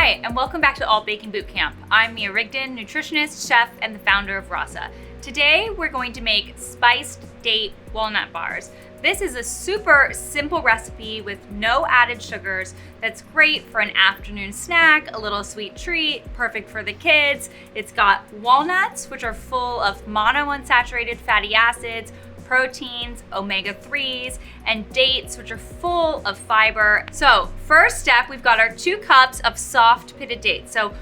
Hi, and welcome back to All Baking Bootcamp. I'm Mia Rigden, nutritionist, chef, and the founder of Rasa. Today, we're going to make spiced date walnut bars. This is a super simple recipe with no added sugars that's great for an afternoon snack, a little sweet treat, perfect for the kids. It's got walnuts, which are full of monounsaturated fatty acids, proteins, omega-3s, and dates, which are full of fiber. So first step, we've got our 2 cups of soft pitted dates. So,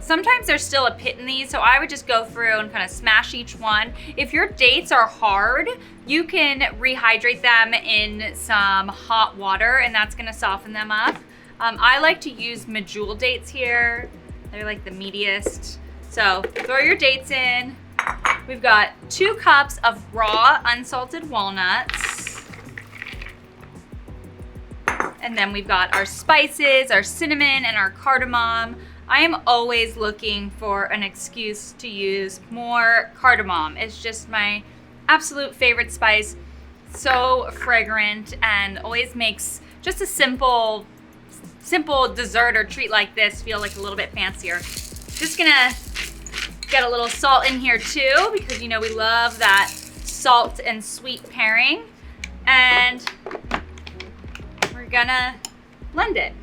sometimes there's still a pit in these, so I would just go through and kind of smash each one. If your dates are hard, you can rehydrate them in some hot water, and that's gonna soften them up. I like to use medjool dates here. They're like the meatiest. So throw your dates in. We've got 2 cups of raw unsalted walnuts. And then we've got our spices, our cinnamon, and our cardamom. I am always looking for an excuse to use more cardamom. It's just my absolute favorite spice. So fragrant and always makes just a simple dessert or treat like this feel like a little bit fancier. Just gonna get a little salt in here too, because we love that salt and sweet pairing. And we're gonna blend it.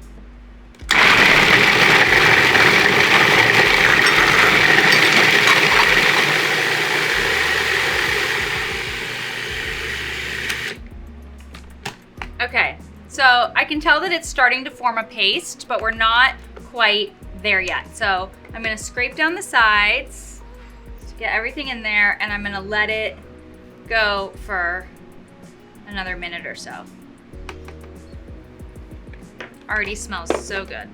Okay, so I can tell that it's starting to form a paste, but we're not quite there yet. So I'm gonna scrape down the sides to get everything in there, and I'm gonna let it go for another minute or so. Already smells so good.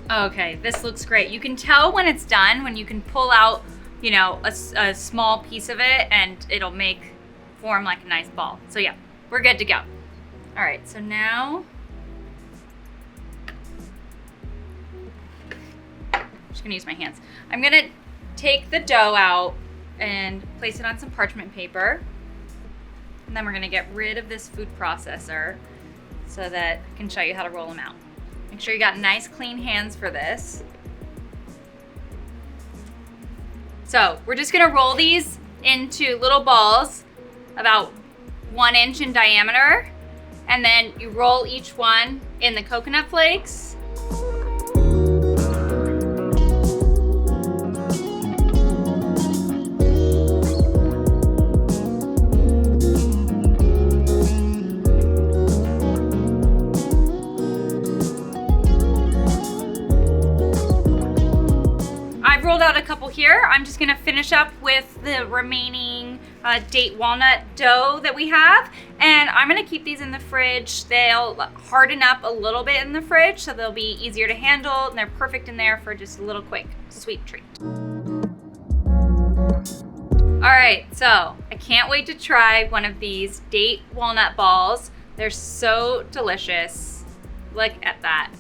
Okay, this looks great. You can tell when it's done, when you can pull out, a small piece of it, and it'll form like a nice ball. So yeah, we're good to go. All right, so now, I'm just gonna use my hands. I'm gonna take the dough out and place it on some parchment paper. And then we're gonna get rid of this food processor so that I can show you how to roll them out. Make sure you got nice clean hands for this. So we're just gonna roll these into little balls about 1 inch in diameter, and then you roll each one in the coconut flakes. I've rolled out a couple here. I'm just gonna finish up with the remaining date walnut dough that we have, and I'm gonna keep these in the fridge. They'll harden up a little bit in the fridge, so they'll be easier to handle, and they're perfect in there for just a little quick sweet treat. All right, so I can't wait to try one of these date walnut balls. They're so delicious. Look at that.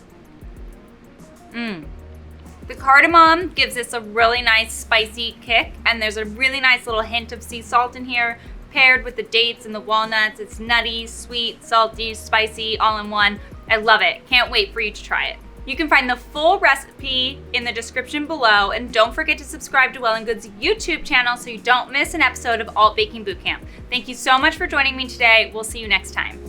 The cardamom gives this a really nice spicy kick, and there's a really nice little hint of sea salt in here, paired with the dates and the walnuts. It's nutty, sweet, salty, spicy, all in one. I love it. Can't wait for you to try it. You can find the full recipe in the description below, and don't forget to subscribe to Well+Good's YouTube channel so you don't miss an episode of All Baking Bootcamp. Thank you so much for joining me today. We'll see you next time.